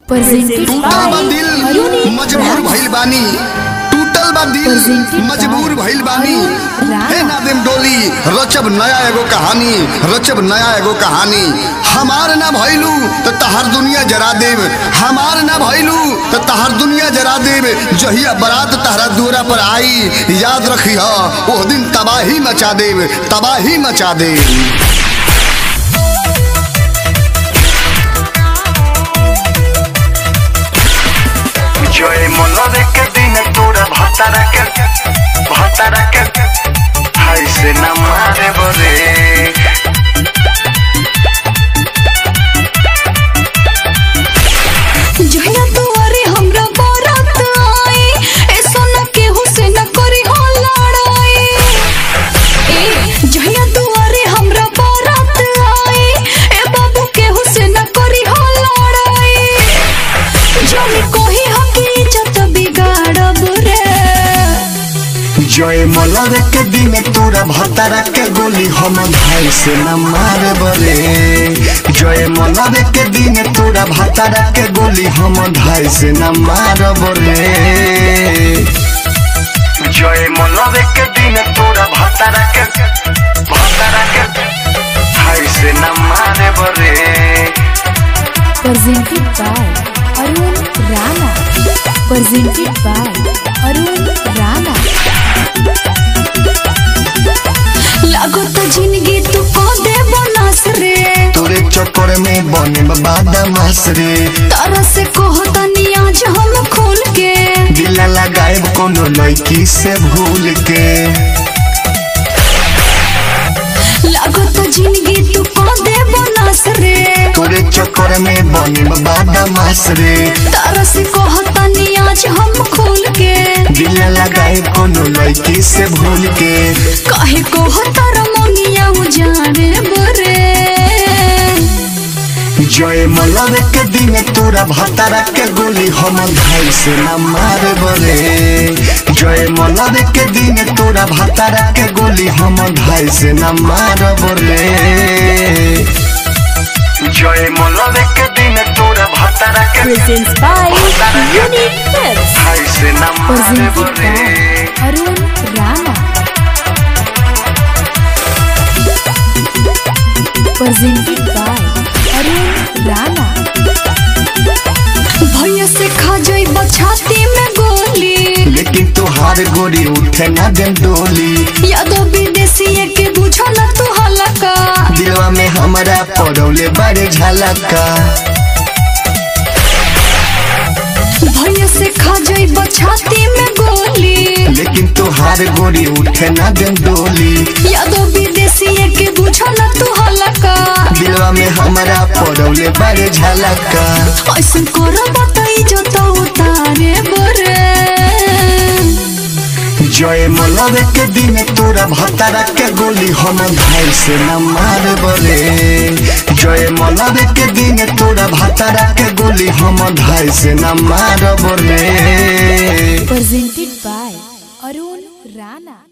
टूटल बा दिल मजबूर भइल बानी, टूटल बा दिल मजबूर भइल बानी। हे नादिम डोली रचब नया एगो कहानी, रचब नया एगो कहानी। हमार ना भइलू तो तहार दुनिया जरा देव, हमार ना भइलू तो तहार दुनिया जरा देव। जहिया बारात तहरा दूरा पर आई याद रखी वो दिन तबाही मचा देव, तबाही मचा देव। जय मनोरे के दिन तोरा भतारा के हाय से न मारे बरे। जहिया दुआरे हमरा बारात आई, ऐसा न केहू से न करी हो लड़ाई। जहिया दुआरे हमरा बारात आई, ए बाबू केहू से न करी हो लड़ाई। जाने कोही जय मनोरे के दिन तोरा भतारा के गोली हम भाई से न मारे बरे। जय मनोरे के दिन तोरा भतारा के गोली हम भाई से न मारे बरे। जय मनोरे के दिन तोरा भतारा के भाई से न मारे बरे। Presented by Arun Rana. Presented by Arun Rana. लागो तो जिंदगी तू को दे बोनस रे, तोरे चक्कर में बने बदमाश रे। तारा से कहो तनी आज हम खोल के दिल लगाए कोनो लड़की से भूल के। लागो तो जिंदगी तू को दे बोनस रे, तोरे चक्कर में बने बदमाश रे। तारा से कहो तनी आज हम खोल के दिल लगाए कोनो लड़की से भूल के। काहे कहो तारा मोनिया उजारे बरे। जय मनोरे के दिन तोरा भतारा के गोली हम भाई से न मारे बरे। जय मनोरे के दिन तोरा भतारा के गोली हम भाई से न मारे बरे। जय मनोरे के दिन तोरा भतारा के Presents by Unique Tips. भाई से न मारे Presented बरे। by Arun Rana. Presented by Arun Rana. भैया से खा जाई बछाती में गोली, लेकिन तोहार गोरी उठे ना दिन डोली। यादो विदेशी के बुझो न तू हलका, दिलवा में हमारा पड़ौले बड़े झलका। भैया से खा जाई बछाती में गोली, लेकिन तोहार गोरी उठे ना दिन डोली। यादो विदेशी के बुझो न तू हलका, दिलवा में हमारा पड़ौले बड़े झलका। ऐसन करो बताई जो तो उतारे बरे। जय मनोरे के दिन तोरा भतारा के गोली हम भाई से न मारे बरे। जय मनोरे के दिन तोरा भतारा के गोली हम भाई से न मारे बरे। Presented by Arun Rana.